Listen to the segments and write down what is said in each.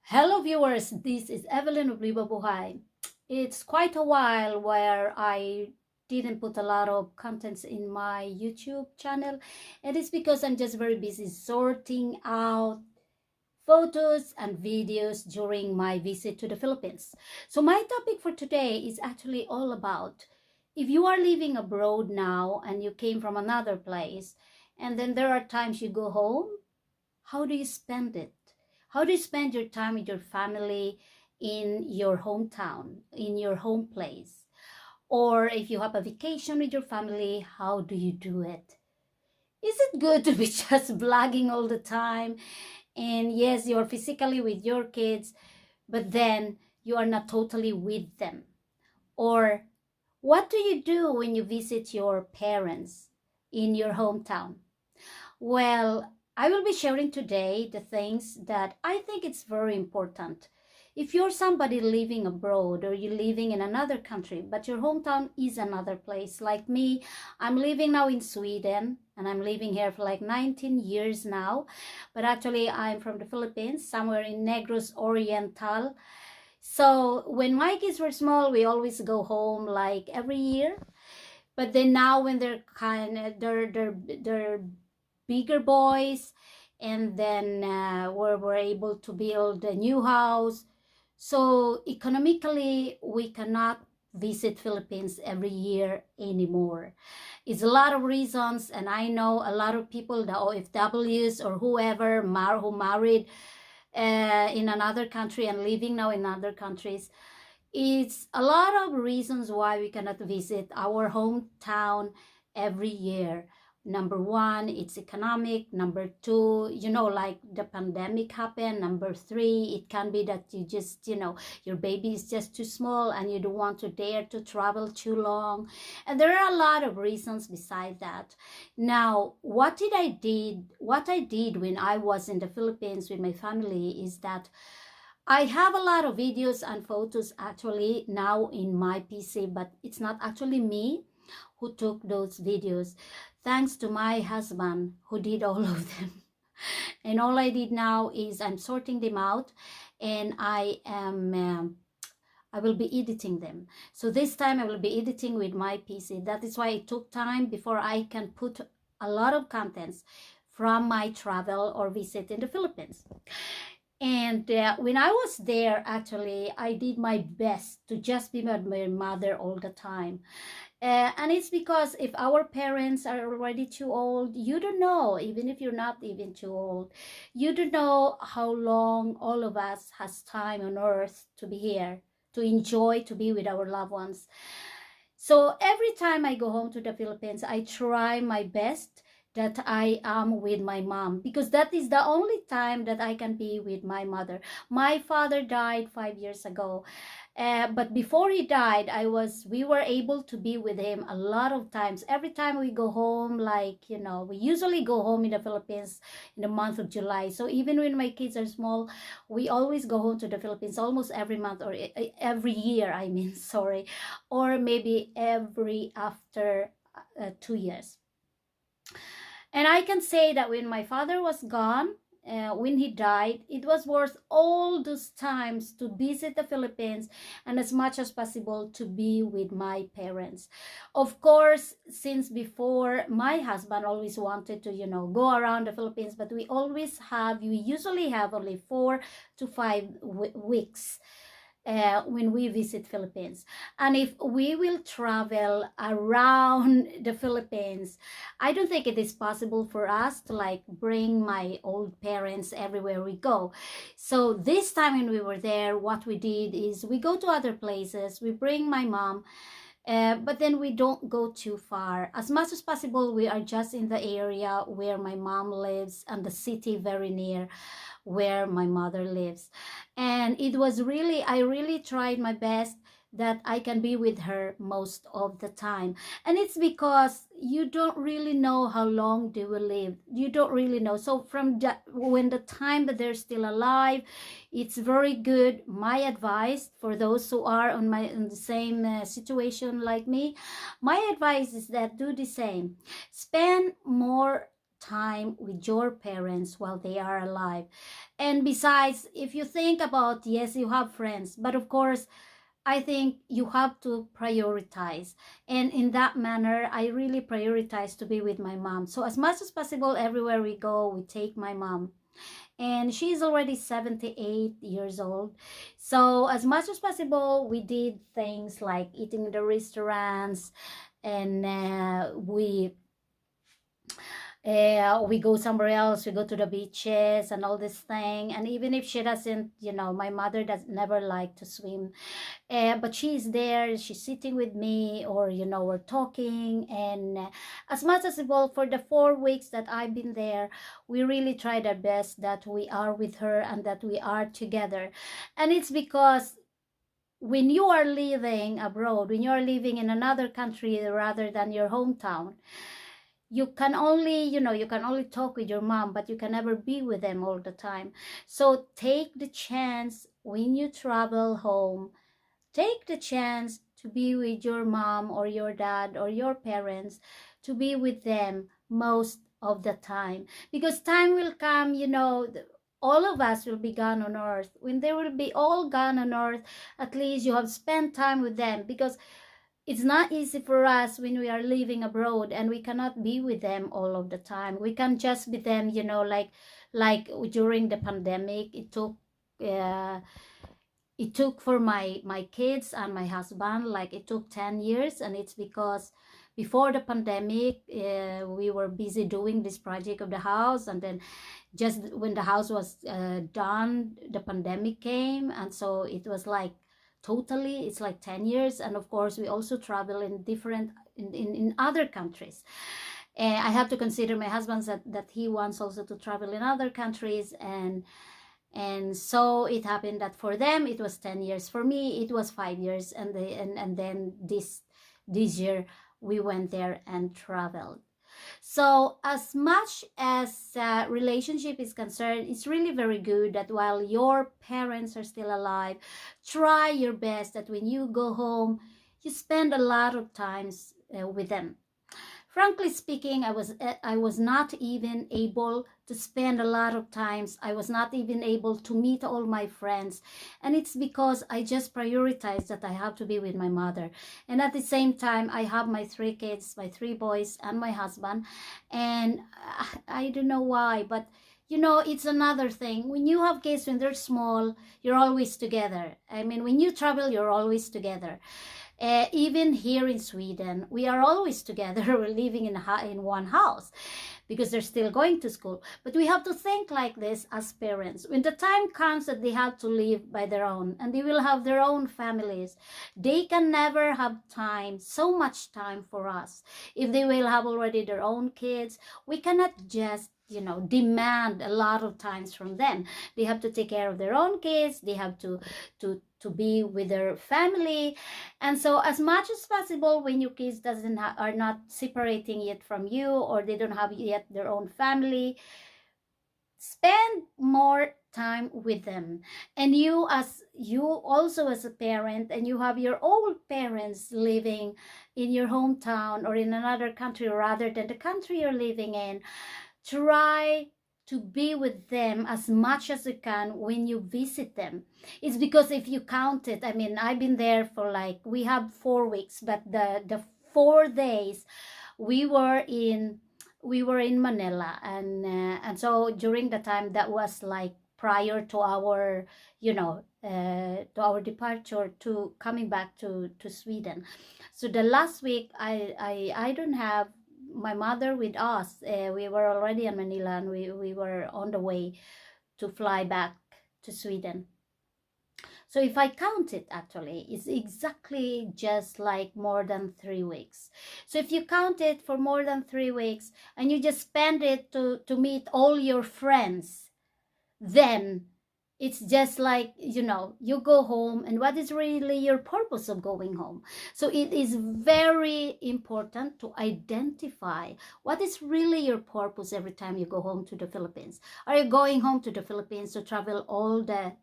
Hello viewers, this is Evelyn of Libabuhay. It's quite a while where I didn't put a lot of contents in my YouTube channel, and it's because I'm just very busy sorting out photos and videos during my visit to the Philippines. So my topic for today is actually all about if you are living abroad now and you came from another place, and then there are times you go home, how do you spend it? How do you spend your time with your family in your hometown, in your home place? Or if you have a vacation with your family, how do you do it? Is it good to be just vlogging all the time? And yes, you're physically with your kids, but then you are not totally with them. Or what do you do when you visit your parents in your hometown? Well, I will be sharing today the things that I think it's very important. If you're somebody living abroad or you're living in another country, but your hometown is another place, like me, I'm living now in Sweden and I'm living here for like 19 years now. But actually, I'm from the Philippines, somewhere in Negros Oriental. So when my kids were small, we always go home like every year. But then now when they're bigger boys, and then we're able to build a new house, so economically we cannot visit Philippines every year anymore. It's a lot of reasons, and I know a lot of people, the OFWs or whoever who married in another country and living now in other countries. It's a lot of reasons why we cannot visit our hometown every year. Number one, it's economic. Number two, like the pandemic happened. Number three, it can be that you just, your baby is just too small and you don't want to dare to travel too long. And there are a lot of reasons beside that. Now, what I did when I was in the Philippines with my family is that I have a lot of videos and photos actually now in my PC, but it's not actually me who took those videos. Thanks to my husband who did all of them. And all I did now is I'm sorting them out, and I will be editing them. So this time I will be editing with my PC. That is why it took time before I can put a lot of contents from my travel or visit in the Philippines. And when I was there, actually, I did my best to just be with my mother all the time. And it's because if our parents are already too old, you don't know, even if you're not even too old, you don't know how long all of us has time on earth to be here, to enjoy, to be with our loved ones. So every time I go home to the Philippines, I try my best that I am with my mom, because that is the only time that I can be with my mother. My father died 5 years ago. But before he died, we were able to be with him a lot of times. Every time we go home, we usually go home in the Philippines in the month of July. So even when my kids are small, we always go home to the Philippines almost every month, or every year, I mean, sorry, or maybe every after 2 years. And I can say that when my father was gone, when he died, it was worth all those times to visit the Philippines and as much as possible to be with my parents. Of course, since before, my husband always wanted to, go around the Philippines, but we usually have only 4 to 5 weeks when we visit Philippines. And if we will travel around the Philippines, I don't think it is possible for us to bring my old parents everywhere we go. So this time when we were there, what we did is we go to other places, we bring my mom, but then we don't go too far. As much as possible, we are just in the area where my mom lives and the city very near where my mother lives. And I really tried my best that I can be with her most of the time. And it's because you don't really know how long they will live. You don't really know. So from when the time that they're still alive, it's very good. My advice for those who are in the same situation like me, my advice is that do the same. Spend more time with your parents while they are alive. And besides, if you think about, yes, you have friends, but of course, I think you have to prioritize. And in that manner, I really prioritize to be with my mom. So as much as possible, everywhere we go, we take my mom. And she's already 78 years old. So as much as possible, we did things like eating in the restaurants, and we go somewhere else, we go to the beaches and all this thing. And even if she doesn't, my mother does never like to swim, but she's there, she's sitting with me, or we're talking. And as much as possible, for the 4 weeks that I've been there, we really tried our best that we are with her and that we are together. And it's because when you are living abroad, when you are living in another country rather than your hometown, you can only talk with your mom, but you can never be with them all the time. So take the chance when you travel home, take the chance to be with your mom or your dad or your parents, to be with them most of the time. Because time will come, all of us will be gone on earth. When they will be all gone on earth, at least you have spent time with them. Because it's not easy for us when we are living abroad and we cannot be with them all of the time. We can just be them, like during the pandemic. It took for my kids and my husband, like it took 10 years. And it's because before the pandemic, we were busy doing this project of the house, and then just when the house was done, the pandemic came. And so it was like totally, it's like 10 years. And of course, we also travel in different in other countries. I have to consider my husband that he wants also to travel in other countries. And so it happened that for them it was 10 years, for me it was 5 years. And then this year we went there and traveled. So as much as relationship is concerned, it's really very good that while your parents are still alive, try your best that when you go home, you spend a lot of times with them. Frankly speaking, I was not even able to spend a lot of times. I was not even able to meet all my friends. And it's because I just prioritized that I have to be with my mother. And at the same time, I have my 3 kids, my 3 boys, and my husband. And I don't know why, but it's another thing. When you have kids, when they're small, you're always together. I mean, when you travel, you're always together. Even here in Sweden, we are always together. We're living in one house because they're still going to school. But we have to think like this as parents. When the time comes that they have to live by their own and they will have their own families, they can never have time, so much time for us. If they will have already their own kids, we cannot just demand a lot of times from them. They have to take care of their own kids. They have to be with their family. And so as much as possible, when your kids are not separating yet from you, or they don't have yet their own family, spend more time with them. And you also as a parent, and you have your own parents living in your hometown or in another country rather than the country you're living in, try to be with them as much as you can when you visit them. It's because if you count it, I mean, I've been there for we have 4 weeks, but the 4 days we were in Manila, and so during the time that was prior to our to our departure to coming back to Sweden. So the last week I don't have my mother with us. We were already in Manila, and we were on the way to fly back to Sweden. So if I count it, actually, it's exactly just more than 3 weeks. So if you count it for more than 3 weeks and you just spend it to meet all your friends, then it's just you go home, and what is really your purpose of going home? So it is very important to identify what is really your purpose every time you go home to the Philippines. Are you going home to the Philippines to travel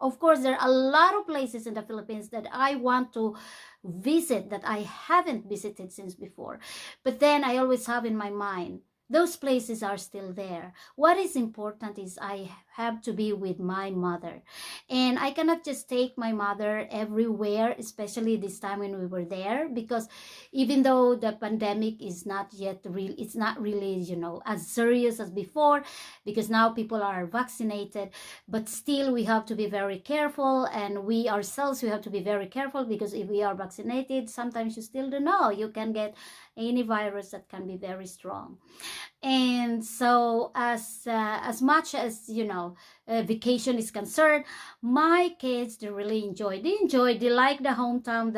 of course, there are a lot of places in the Philippines that I want to visit that I haven't visited since before. But then I always have in my mind, those places are still there. What is important is I have to be with my mother, and I cannot just take my mother everywhere, especially this time when we were there, because even though the pandemic is not yet real, it's not really, as serious as before, because now people are vaccinated, but still we have to be very careful, and we ourselves, we have to be very careful, because if we are vaccinated, sometimes you still don't know, you can get any virus that can be very strong. And so as much as vacation is concerned, my kids, they really enjoy, they like the hometown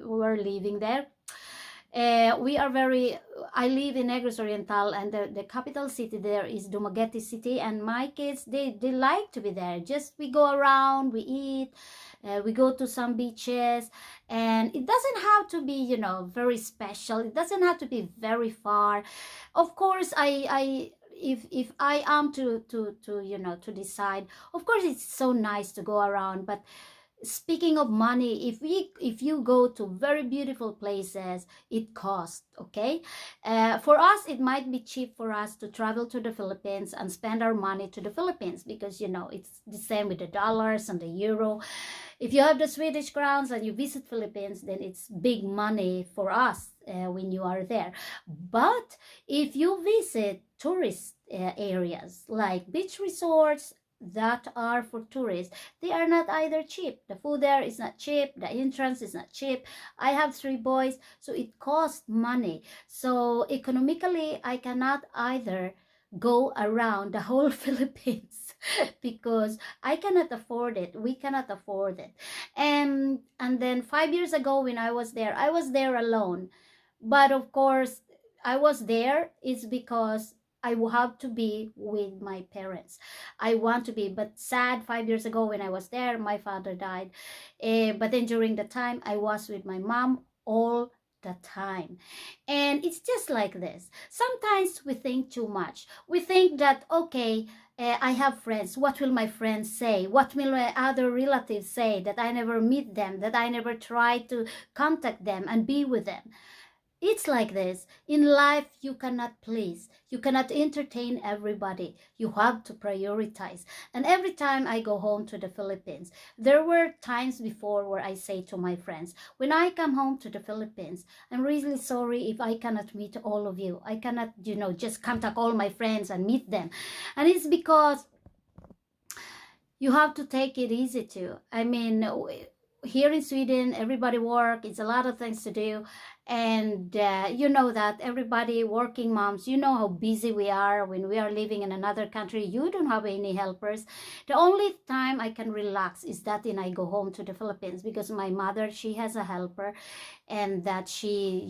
we're living there. We are very, I live in Negros Oriental, and the capital city there is Dumaguete City, and my kids, they like to be there. Just we go around, we eat, we go to some beaches, and it doesn't have to be, very special. It doesn't have to be very far. Of course, if I am to decide, of course, it's so nice to go around, but speaking of money, if you go to very beautiful places, it costs. Okay, for us, it might be cheap for us to travel to the Philippines and spend our money to the Philippines, because it's the same with the dollars and the euro. If you have the Swedish crowns and you visit Philippines, then it's big money for us when you are there. But if you visit tourist areas like beach resorts that are for tourists, they are not either cheap. The food there is not cheap, the entrance is not cheap. I have 3 boys, so it costs money. So economically, I cannot either go around the whole Philippines because I cannot afford it. We cannot afford it. And then 5 years ago when I was there alone. But of course, I was there is because I will have to be with my parents. I want to be, but sad, 5 years ago when I was there, my father died. But then during the time, I was with my mom all the time. And it's just like this. Sometimes we think too much. We think that, okay, I have friends. What will my friends say? What will my other relatives say? That I never meet them, that I never try to contact them and be with them. It's like this. In life, you cannot please. You cannot entertain everybody. You have to prioritize. And every time I go home to the Philippines, there were times before where I say to my friends, when I come home to the Philippines, I'm really sorry if I cannot meet all of you. I cannot, just contact all my friends and meet them. And it's because you have to take it easy too. I mean, here in Sweden, everybody work. It's a lot of things to do. And you know that everybody, working moms, you know how busy we are when we are living in another country. You don't have any helpers. The only time I can relax is that when I go home to the Philippines, because my mother, she has a helper, and that she,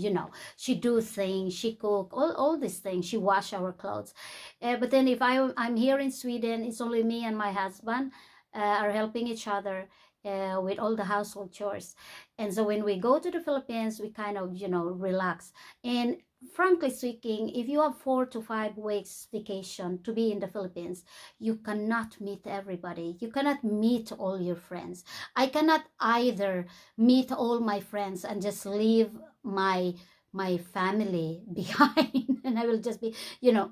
she do things, she cook, all these things. She wash our clothes. But then if I'm here in Sweden, it's only me and my husband are helping each other with all the household chores. And so when we go to the Philippines, we kind of, relax. And frankly speaking, if you have 4 to 5 weeks vacation to be in the Philippines, you cannot meet everybody. You cannot meet all your friends. I cannot either meet all my friends and just leave my family behind and I will just be,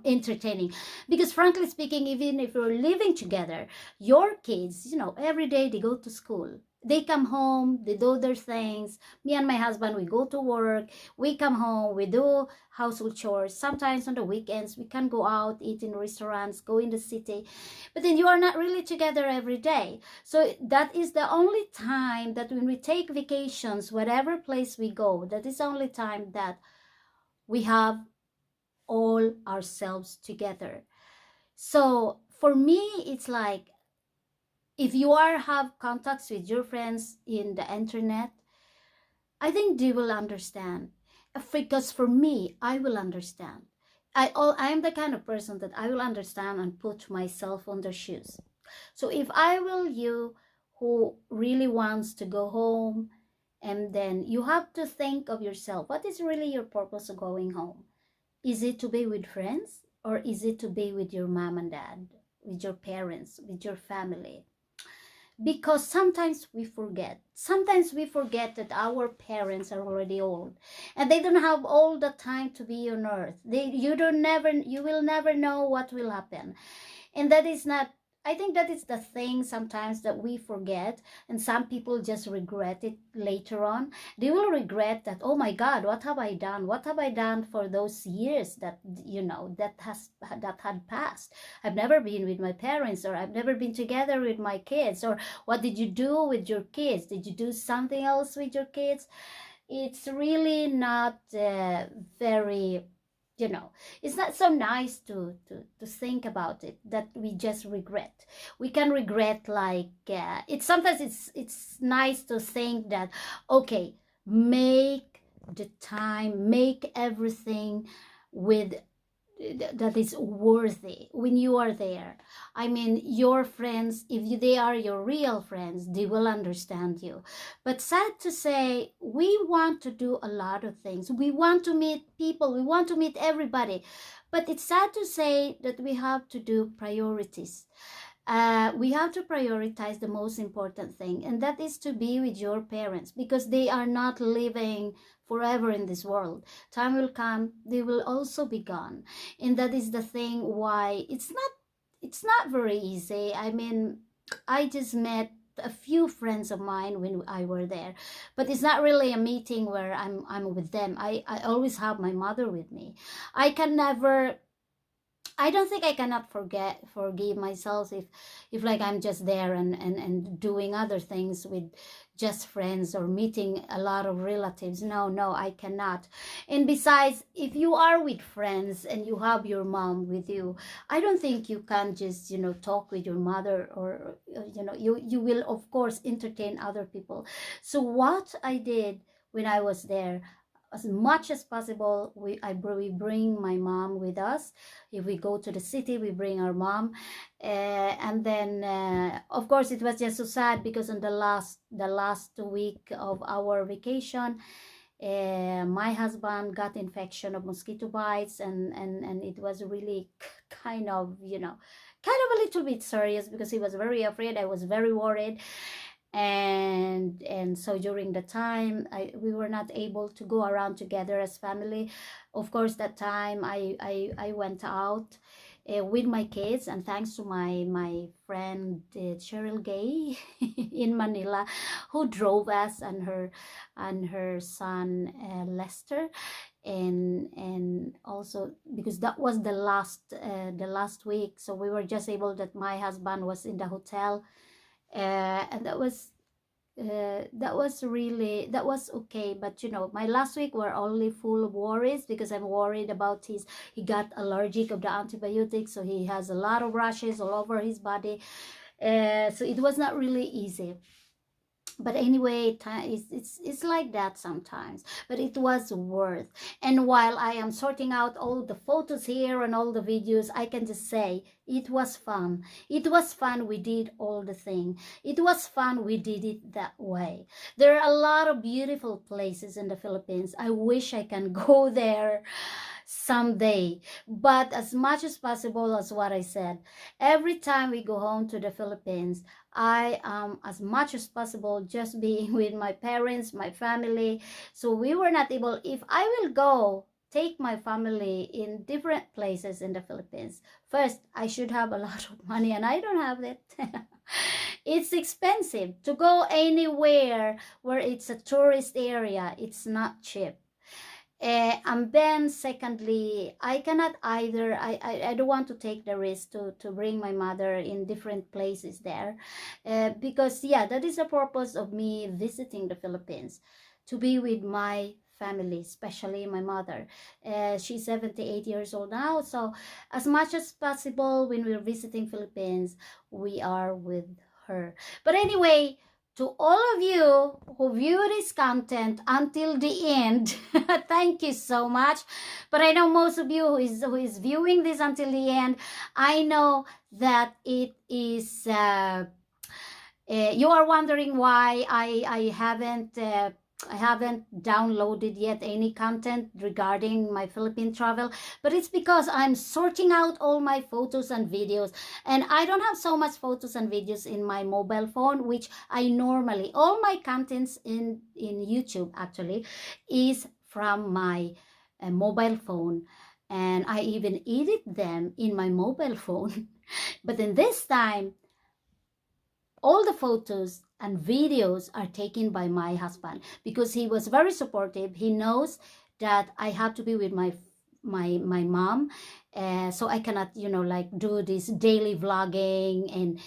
entertaining. Because frankly speaking, even if you're living together, your kids, every day they go to school. They come home, they do their things. Me and my husband, we go to work, we come home, we do household chores. Sometimes on the weekends, we can go out, eat in restaurants, go in the city. But then you are not really together every day. So that is the only time that when we take vacations, whatever place we go, that is the only time that we have all ourselves together. So for me, it's like, if you have contacts with your friends in the internet, I think they will understand. Because for me, I will understand. I'm the kind of person that I will understand and put myself on their shoes. So if I will, you who really wants to go home, and then you have to think of yourself, what is really your purpose of going home? Is it to be with friends, or is it to be with your mom and dad, with your parents, with your family? because sometimes we forget that our parents are already old and they don't have all the time to be on earth. You will never know what will happen. And that is not, I think that is the thing sometimes that we forget, and some people just regret it later on. They will regret that, oh my God, what have I done? What have I done for those years that, that had passed? I've never been with my parents, or I've never been together with my kids, or what did you do with your kids? Did you do something else with your kids? It's really not very, it's not so nice to think about it, that we just regret. We can regret, like, it's sometimes it's nice to think that, okay, make the time, make everything with that is worthy when you are there. I mean, your friends, if they are your real friends, they will understand you. But sad to say, we want to do a lot of things. We want to meet people, we want to meet everybody. But it's sad to say that we have to do priorities. We have to prioritize the most important thing, and that is to be with your parents, because they are not living forever in this world. Time will come, they will also be gone. And that is the thing why it's not very easy. I mean, I just met a few friends of mine when I were there, but it's not really a meeting where I'm with them. I always have my mother with me. I don't think I cannot forgive myself if like I'm just there and doing other things with just friends or meeting a lot of relatives. No, I cannot. And besides, if you are with friends and you have your mom with you, I don't think you can just, talk with your mother, or, you will, of course, entertain other people. So what I did when I was there, as much as possible, we bring my mom with us. If we go to the city, we bring our mom, and then of course it was just so sad, because on the last week of our vacation, my husband got infection of mosquito bites, and it was really kind of a little bit serious, because he was very afraid. I was very worried, and so during the time, we were not able to go around together as family. Of course, that time I went out with my kids, and thanks to my friend Cheryl Gay in Manila, who drove us, and her son Lester, and also because that was the last week, so we were just able, that my husband was in the hotel, and that was okay. But my last week were only full of worries, because I'm worried about he got allergic of the antibiotics, so he has a lot of rashes all over his body, so it was not really easy. But anyway, it's like that sometimes, but it was worth. And while I am sorting out all the photos here and all the videos, I can just say it was fun. It was fun. We did all the thing. It was fun. We did it that way. There are a lot of beautiful places in the Philippines. I wish I can go there someday. But as much as possible, as what I said, every time we go home to the Philippines, I am, as much as possible, just being with my parents, my family. So we were not able, if I will go take my family in different places in the Philippines, first I should have a lot of money, and I don't have it. It's expensive to go anywhere where it's a tourist area. It's not cheap. And then secondly, I cannot either, I don't want to take the risk to bring my mother in different places there, because that is the purpose of me visiting the Philippines, to be with my family, especially my mother. She's 78 years old now, so as much as possible when we're visiting Philippines, we are with her. But anyway, to all of you who view this content until the end, thank you so much. But I know most of you who is viewing this until the end, I know that it is, you are wondering why I haven't I haven't downloaded yet any content regarding my Philippine travel, but it's because I'm sorting out all my photos and videos, and I don't have so much photos and videos in my mobile phone, which I normally, all my contents in YouTube actually is from my mobile phone, and I even edit them in my mobile phone. But in this time, all the photos and videos are taken by my husband because he was very supportive. He knows that I have to be with my mom, so I cannot, like, do this daily vlogging, and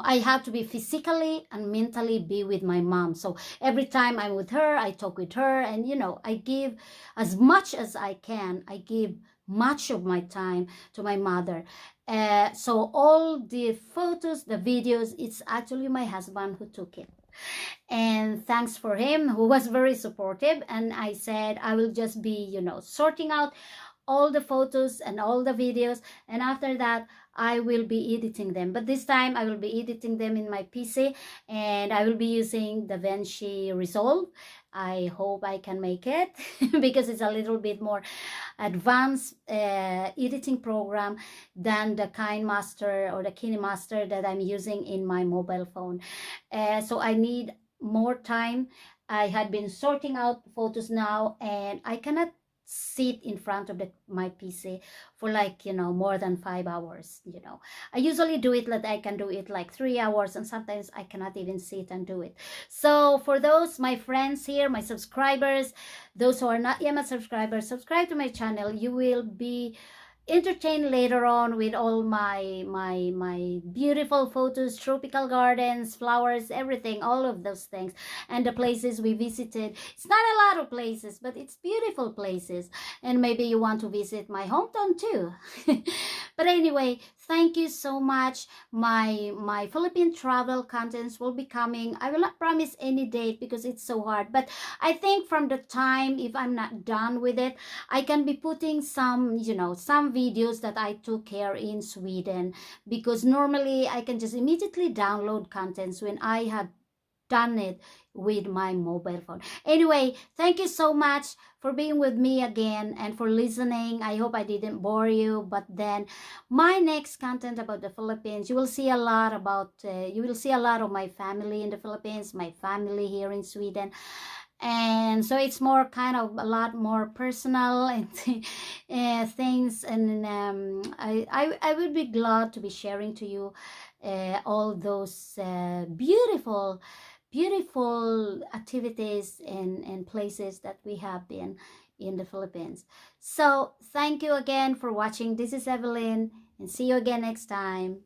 I have to be physically and mentally be with my mom. So every time I'm with her, I talk with her, and I give as much as I can. I give much of my time to my mother. So all the photos, the videos, it's actually my husband who took it. And thanks for him, who was very supportive. And I said I will just be, sorting out all the photos and all the videos, and after that I will be editing them. But this time I will be editing them in my PC, and I will be using DaVinci Resolve. I hope I can make it because it's a little bit more advanced editing program than the KineMaster or the KineMaster that I'm using in my mobile phone. So I need more time. I had been sorting out photos now, and I cannot sit in front of my PC for like, more than 5 hours. I usually do it like I can do it like 3 hours, and sometimes I cannot even sit and do it. So for those, my friends here, my subscribers, those who are not yet my subscribers, subscribe to my channel. You will be entertained later on with all my beautiful photos, tropical gardens, flowers, everything, all of those things, and the places we visited. It's not a lot of places, but it's beautiful places, and maybe you want to visit my hometown too. But anyway, thank you so much. My Philippine travel contents will be coming. I will not promise any date because it's so hard, but I think from the time, if I'm not done with it, I can be putting some videos that I took here in Sweden, because normally I can just immediately download contents when I have done it with my mobile phone. Anyway, thank you so much for being with me again and for listening. I hope I didn't bore you, but then my next content about the Philippines, you will see a lot about you will see a lot of my family in the Philippines, my family here in Sweden. And so it's more kind of a lot more personal and things, and I would be glad to be sharing to you all those beautiful activities and places that we have been in the Philippines. So thank you again for watching. This is Evelyn, and see you again next time.